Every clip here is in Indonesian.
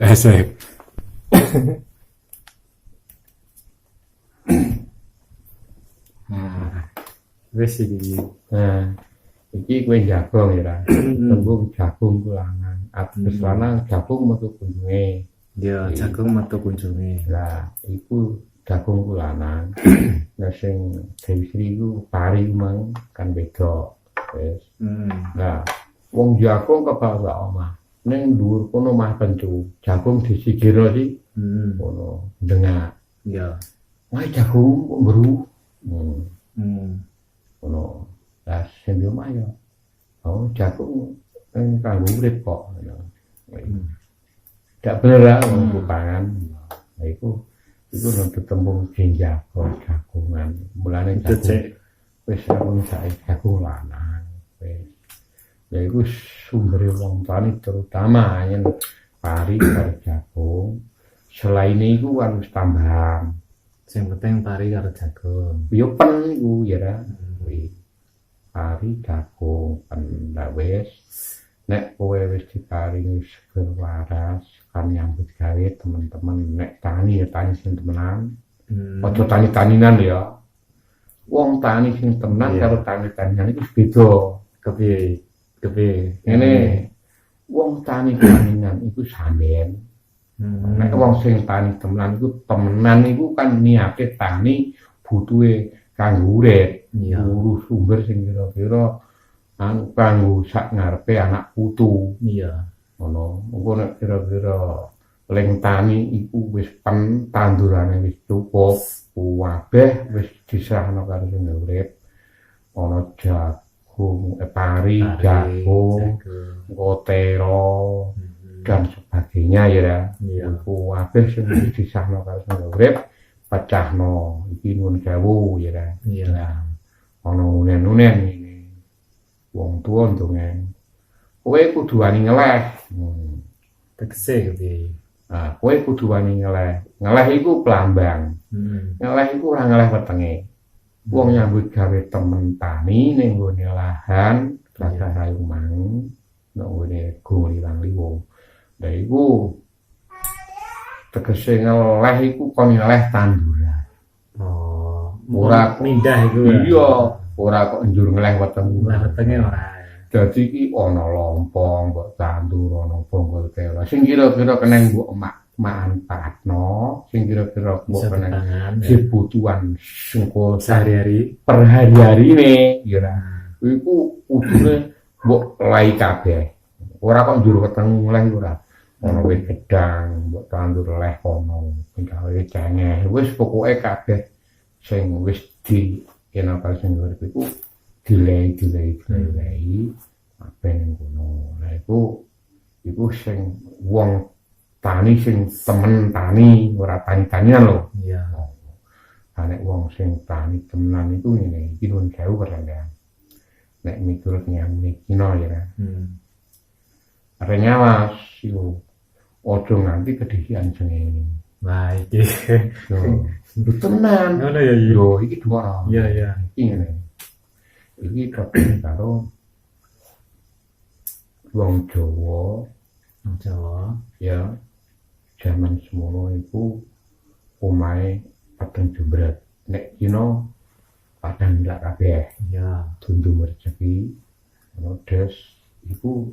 Asik. Nah, Wis iki. nah, iki kowe jagung ya, tembung jagung kulangan. Atus lanang jagung metu kunjunge. Ya jagung metu kunjunge. Lah, iku jagung kulanang. Nah, sing Dewi Sri iku pari mang kan beda. Wis. Nah, wong jagung kebak omah. Ning dhuwur kono mah pencu. Jagung disikira sih. Kono dengar. Ya. Wah, jagung kok beru. Kono. Lah sing di omah ya. Oh, jagung kanggo urip kok. Gak bener lah wong pangan. Nah, iku nuntut tembung jagung jagungan. Mulane jagung wis wong saiki jagung lanang. Wis. Ya iku sumber wong tani terutama yen pari karo jagung. Selain iku kan wis tambahan. Sing penting pari karo jagung. Yo pen iku ya ra. Pari jagung pen wis. Nek kowe wis diparingi seger waras kan nyambut gawe teman-teman nek tani ya tani sing temenan. Aja tani-taninan ya. Wong tani sing tenan karo tani-taninan iku beda. Kepiye? Ngene. Wong tani taninan iku sampean. Nek wong sing tani temenan iku temenan iku kan niate tani butuhe kanggo urip. Urus sumber sing kira-kira kanggo sak ngarepe anak putu. Iya. Ngono. Engko nek kira-kira ling tani iku wis pen tandurane wis cukup, kabeh wis diserahno karo sing urip. Ana jagung, pari, jagung, kotero, dan sebagainya ya. Iku kabeh sing wis diserahno karo sing urip, pecahno. Iki nuwun sewu ya. Iya. Ana unen-unen iki. Wong tuwa ndongen. Kowe kudu wani ngeleh. Tegese kepiye? Nah, kowe kudu wani ngeleh. Ngeleh iku plambang. Ngeleh iku ora ngeleh wetenge. Wong nyambut gawe temen tani ning nggone lahan, rasa rayu mang, nek nggone go liwang-liwung. Lah iku tegese ngeleh iku kon ngeleh tanduran. Oh, ora mindah iku. Iya. Ora kok njur ngeleh wetenge ora. Dadi iki ana lompong, mbok tandur, ana bonggol kela. Sing kira-kira keneng mbok manfaatno, sing kira-kira mbok keneng kebutuhan sengko sehari-hari, per hari-harine, ya ora. Iku kudune mbok lai kabeh. Ora kok njur weteng ngeleh ora. Ana wit gedang, mbok tandur leh kono, gawe cengeh. Wis pokoke kabeh sing wis di kenapa sing urip iku dilei apa ning kono. Lah iku sing wong tani sing temen tani ora tani-tanian lho. Iya. Nek wong sing tani temenan iku ngene iki nuwun sewu peranggan. Nek miturut nyamune kina ya. Arenya mas yo ojo nganti kedisian jenenge. Nah, iki. Yo tenan. Ngono ya, yo iki dua. Iya. Iki ngene. Iki karo wong Jawa, ya jaman semono iku omahe padang jembret. Nek kina padang nilak kabeh. Ya, Tundung rezeki. Ono des iku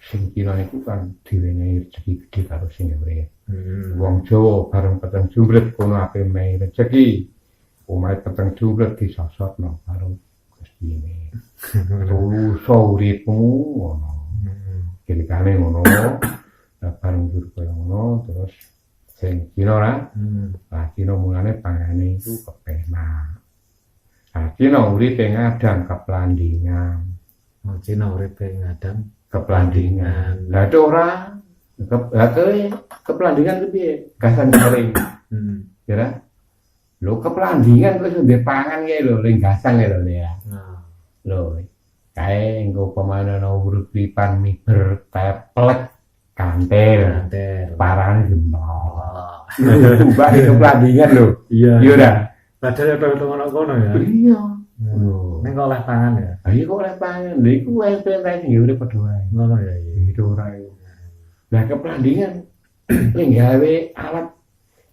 sing kina iku kan diwenehi rezeki gedhe karo sing urip. Wong Jawa bareng padang jembret kono ape mehi rezeki. Omahe padang jembret disosotno karo Gustine. Tulus uripmu ngono. Kirikane ngono. Bareng jur kaya ngono terus sing kina ra. Lah kina mulane pangane iku kepenak. Lah kina uripe ngadang keplandingan. mau Cina uripe ngadang Keplandingan. Lah itu ora keplandingan kepiye? Gasan kering. Ya. Lho keplandingan wis ndek pangan kae lho ning gasan kae lho ya. Lho kae engko pemane ana urut pipan miber teplek kantel. Parane gembok. Mbak keplandingan lho. Iya ora. Padahal itu ngono kono ya. Iya. Ning kok oleh pangan ya. Ayo kok oleh pangan. Lha iku wae pengen urip padha wae. Ngono ya. Itu ora. Lah keplandingan ning gawe alat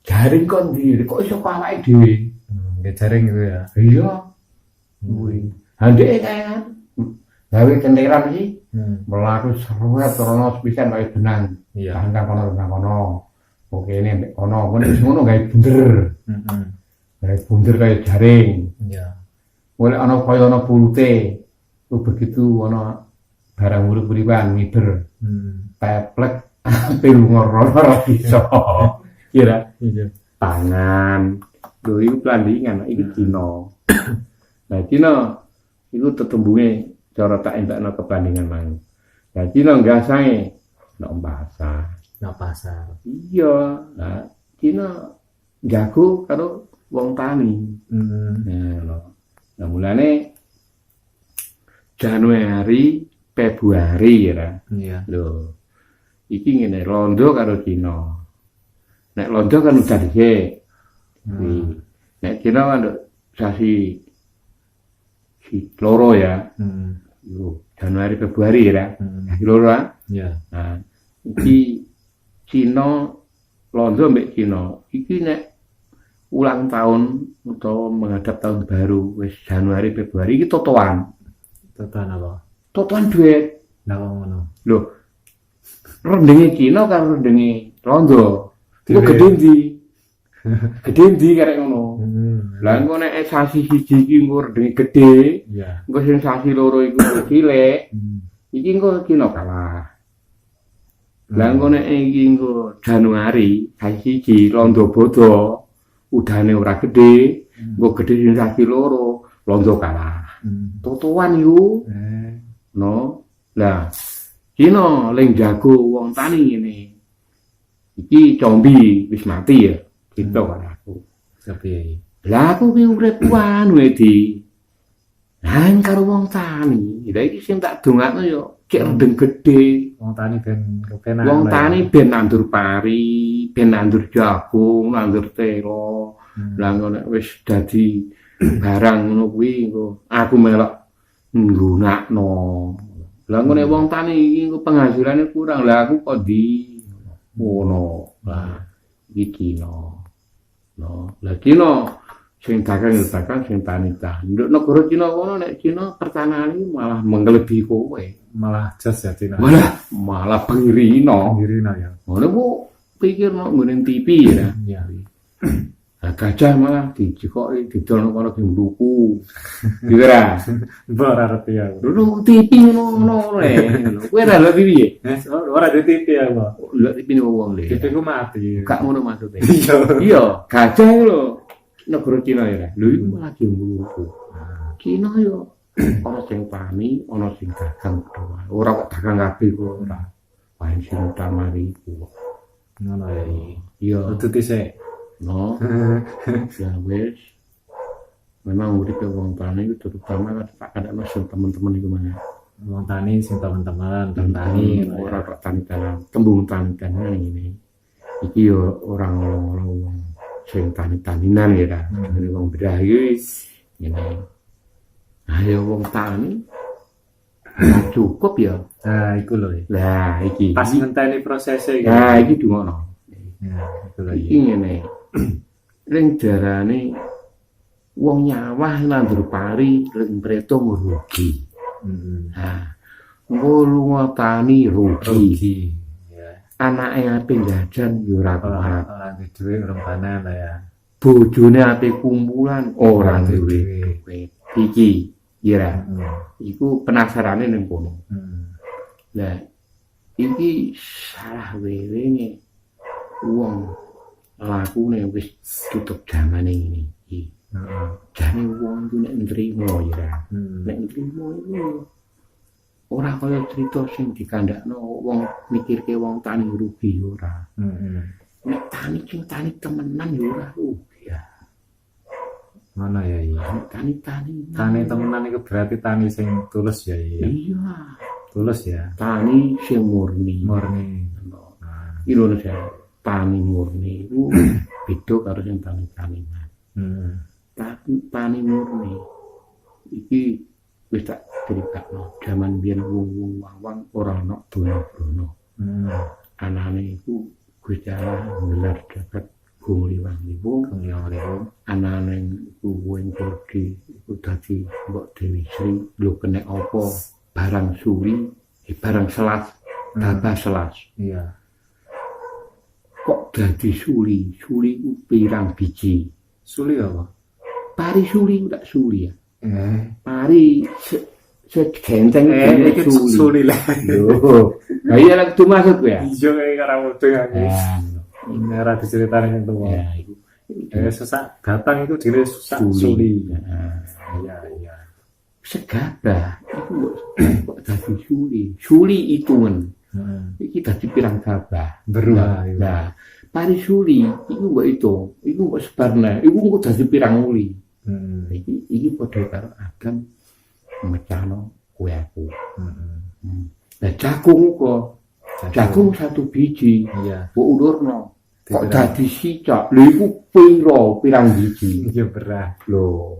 jaring kon ndi kok iso awake dhewe. Nggih jaring gitu ya. Iya. Kuwi. Handeke kan gawe kenteran iki mlaku seruat rono pisan kaya benang. Iya. Kangkang kono. Oke ini mbek kono, wis ngono gawe bunder. Heeh. Gawe bunder kaya jaring. Iya. Oleh ana kaya ana pulute. Begitu ana barang urip-uripan miber. Teplek pil ngoro ora bisa. Kira Iya. tangan. Lho iku pelandingan, iki Cina. Nah, Cina iku tetembunge cara tak entakno kepandingan mang. Nah, Cina gasae nek bahasa. Nang pasar. Iya, nah Cina jago karo wong tani. Nah, mulane Januari, Februari ya. Iya. Lho. Iki ngene londo karo Cina. Nek londo kan udah dhisik. Nek Cina kan sasi loro ya. Yo, Januari Februari ya. Loro ya. Iya. Nah, iki Cina londo mbek Cina. Iki nek ulang tahun utawa menghadap tahun baru wis Januari Februari iki totoan. Totoan apa? Totoan duit. Lah ngono. Lho. Rendenge Cina karo rendenge londo. Iku Duit. gedhe ndi? Gedhe ndi karek ngono. Lah engko nek sasi siji iki engko rendenge gedhe, Iya. engko sing sasi loro iku cilik, iki engko Cina kalah. Lah engko nek iki engko Januari sasi siji londo bodo, udane ora gedhe, engko gedhe sing sasi loro, londo kalah. Totoan iku. No. Lah Cina ling jago wong tani ngene. Iki combi wis mati ya. Gitu kan aku. Tapi Lah aku ki urip anu di. Nang karo wong tani. Lah iki sing tak dongakno yo cek rendeng gedhe. wong tani ben kepenak. Wong tani ben nandur pari, ben nandur jagung, nandur telo. Lah ngono wis dadi barang ngono kuwi engko aku melok nggunakno. Lah ngene wong tani iki engko penghasilane kurang. Lah aku kok di ngono. Lah iki no. Lah Cina sing dagang sing tani ta. Nduk negara Cina kono nek Cina pertanahan iki malah mengelebihi kowe. Malah jas ya Cina. Malah pengirino. Ngirina ya. Ngono ku pikirno ngene TV ya. Iya. Lah gajah malah dicikoki didol kono ki mluku. Kira. Mbok ora ngerti ya. Dulu TV ngono le. Kowe ora lho piye? Ora di TV ya, Mbak. Lho TV wong le. TV ku mati. Gak ngono maksudnya. Iya, gajah lho. Negara Cina ya. Lho iku malah ki mluku. Cina yo ana sing tani, ana sing dagang doa. Ora kok dagang kabeh kok ora. Paling sing utamari iku. Ngono ya. Iya. Kudu dhisik. No. Ya wis. Memang uripe wong tani itu terutama tak ada masuk teman-teman itu mana. Wong tani sing teman-teman, tani Ora kok tani tanam, tembung tani tanam ini. Iki yo orang wong sing tani-taninan ya ta. Wong bedah iki ngene. Ayo wong tani cukup ya. Nah, iku lho. Lah iki. Pas ngenteni prosesnya iki. Nah, iki dungono. Ya, iku lho. Iki ngene. Ring darane wong nyawah nandur pari ring preto rugi. Nah, ngulunga tani rugi. Ya. Anake ape jajan yo ora kuat. Ora duwe urung panen lah ya. Bojone ape kumpulan ora duwe duit. Iki kira. Iku penasarane ning kono. Lah iki salah wewenge wong lakune wis tutup jamane ngene iki. Jane wong ku nek nrimo ya. Nek nrimo iku ora kaya crita sing dikandakno wong mikirke wong tani rugi ora. Nek tani sing tani temenan ya ora rugi ya. Mana ya iya. Tani Temenan iku berarti tani sing tulus ya iya. Iya. Tulus ya. Tani sing murni. Indonesia tani murni itu beda karo sing tani-tanian. Tani murni iki wis tak critakno jaman biyen wong-wong wawang ora ana dono-dono. anane iku Gusti Allah ngelar dapat Gung Liwang Liwung. Anane iku Wengkodi iku dadi Mbok Dewi Sri. Lho kena apa barang suri, barang selas, dabah selas. Iya. Kok dadi suli? Suli ku pirang biji? Suli apa? Pari suli tak suli ya. Pari segenteng iki suli lah. Lho. Lah iya lek itu maksud ya. Iya kayak karo wedeng aku. Ini ora diceritani yang tua. Ya iku. Sesak gatang itu dhewe sesak suli. Iya. Segabah iku kok dadi suli. Suli hitungan. Iki dadi pirang gabah. Beruah. Nah, pari suli iku mbok hitung, iku mbok sebarne, iku kok dadi pirang uli. Iki padha karo agam mecano kowe aku. Lah jagung kok. Jagung satu biji. Iya. Mbok ulurno. Kok dadi sicak. Lho iku pirang biji. Iya beras. Lho.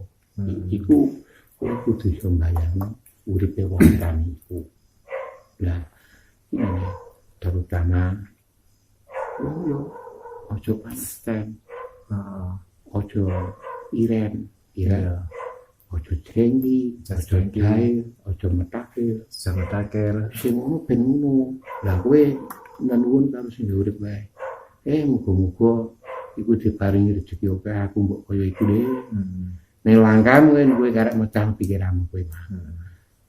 Iku kowe kudu iso mbayangno uripe wong tani iku. Lah ini terutama yo ojo pasten. Ojo iren. Ojo jengki, ojo gawe, ojo metakir. Sing ngono ben ngono. Lah kowe nuwun karo sing urip wae. Muga-muga iku diparingi rezeki akeh aku mbok kaya iku dhewe. Ning langkahmu kan kowe karek mecah pikiranmu kowe mah.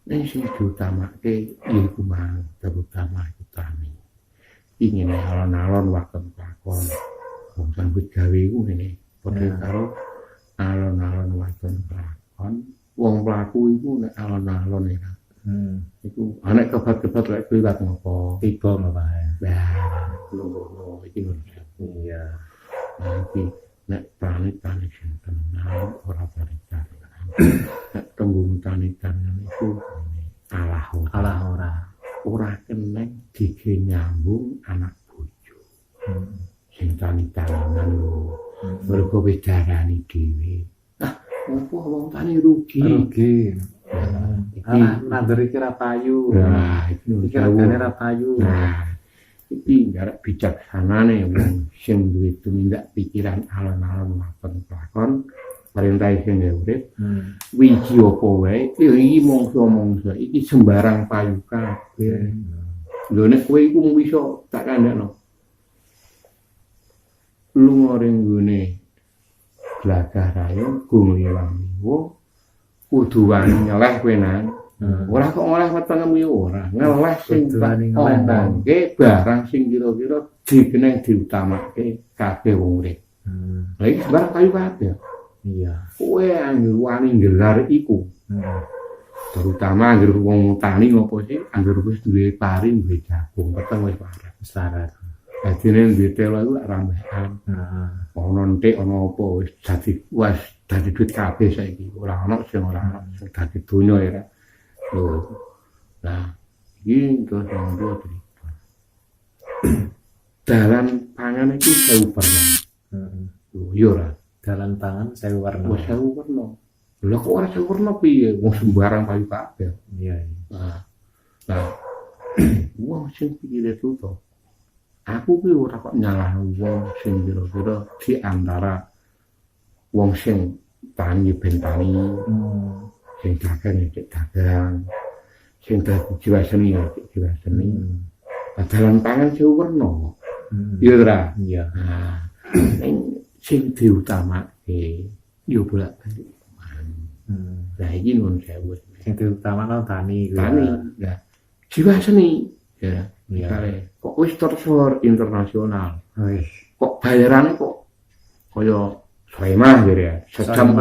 Ning sing diutamake iku mang terutama utami. Ingin alon-alon waktu lakon. Wong sambut gawe iku ngene. Padha karo alon-alon waktu lakon. Wong pelaku iku nek alon-alon ya. Iku anek kebat-kebat lek kowe lak ngopo? Tiba apa ya? Lah, lho iki lho. Iya. Iki nek tani-tani sing tenang ora tani-tani. Nek tembung tani-tani iku alah ora kena gigi nyambung anak bojo. Sing tani-taninan lho. Mergo wedarani dhewe. Opo wong tani rugi. Iki nandur iki ra payu. Nah, iki regane ra payu. Nah, iki garek bijaksanane wong sing duwe tumindak pikiran alon-alon mapan lakon perintah sing urip. Wiji apa wae iki mongso-mongso iki sembarang payu kabeh. Lho nek kowe iku mung iso tak kandhakno. Lunga ring gone Glagah Rayon Gung Liwang Liwung kudu wani nyeleh kowe nang. Ora kok ngoleh wetengmu yo ora. Ngeleh sing omongke barang sing kira-kira dikeneng diutamake kabeh wong urip. Lah iki barang kayu kabeh. Iya. Kowe anggere wani nggelar iku. Terutama anggere wong tani ngopo sih anggere wis duwe pari duwe jagung peteng wis parah. Syarat. Adine duwe telo iku lak rambekan. Ono entik ono apa wis dadi duit kabeh saiki. Ora ono sing ora ono sing dadi donya ya. Lho. Lah, iki terus dua cerita. Dalan pangan iki 1000 warna. Lho, yo ora. Dalan pangan 1000 warna. Wis 1000 warna. Lha kok ora 1000 warna piye? Wong sembarang payu kabeh. Iya. Nah, wong sing pikire tuto. Aku ki ora kok nyalahno wong sing kira-kira di antara wong sing tani ben tani. Sing dagang cek dagang. Sing dadi jiwa seni cek jiwa seni. Dalan pangan 1000 warna. Iya ora? Iya. Nah, sing diutamake yo bolak-balik. Lah iki nuwun sewu. Sing diutamane tani. Lah jiwa seni ya. Misale kok wis tersohor internasional. Kok bayarane kok kaya Soemah gitu ya. Sejam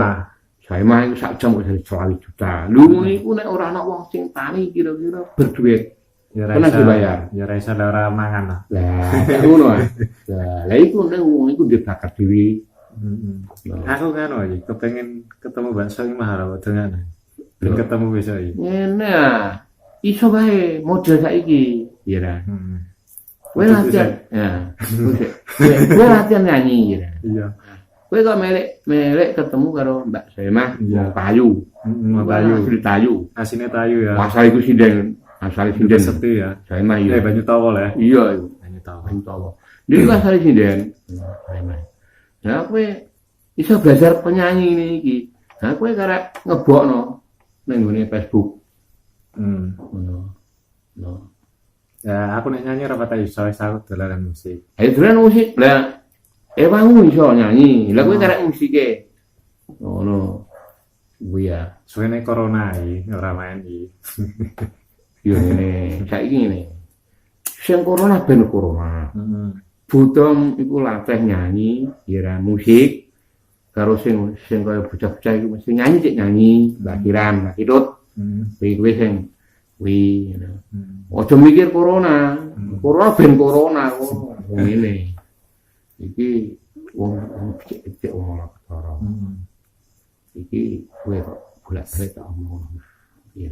Soemah itu sak jam kok jadi 100 juta. Lu iku nek ora ana wong sing tani kira-kira berduit. Ya ora dibayar. Ya ora iso ora mangan lah. Lah ngono ae. Lah iku nek wong iku ndek bakat dhewe. Aku kan iki kepengin ketemu bakso iki mahal dengan. Ben ketemu besok iki. Ngene iso wae model saiki. Iya ra. Kowe latihan. Ya. Kowe latihan nyanyi ya. Iya. Kowe kok melek ketemu karo Mbak Soemah wong Payu. Payu asli Tayu. Asine Tayu ya. Asal iku sinden, asal sinden sepi ya. Soemah iya. Banyu Tawa lah. Iya iku. Banyu tahu. Utawa. Niku asale sinden. Nah, kowe iso belajar penyanyi ini iki. Nah, kowe karek ngebokno ning nggone Facebook. Ngono. No. Ya, aku nek nyanyi ora pati iso, aku dolanan musik. Ayo dolan musik. Lah emangmu iso nyanyi. Lah kowe karek musike. Ngono. Kuwi ya. Suwene corona iki ora main iki. Yo ngene, saiki ngene. Sing corona ben corona. Heeh. Butuh iku latih nyanyi, kira musik. Karo sing kaya bocah-bocah iku mesti nyanyi cek nyanyi, lahiran, lakitut. Kuwi sing kuwi ngono. Aja mikir corona. Corona ben corona ngono. Ngene. Iki wong cek wong lara. Iki kowe kok bolak-balik tak omong. Iya.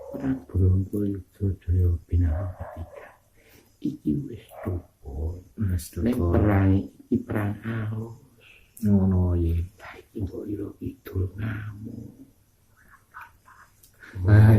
Perang Bronto Yudhoyono Binawa ketiga. Iki wis tuwa. Nek perang iki perang halus. Ngono iki. Iki kok ira kidul ngamuk. Ah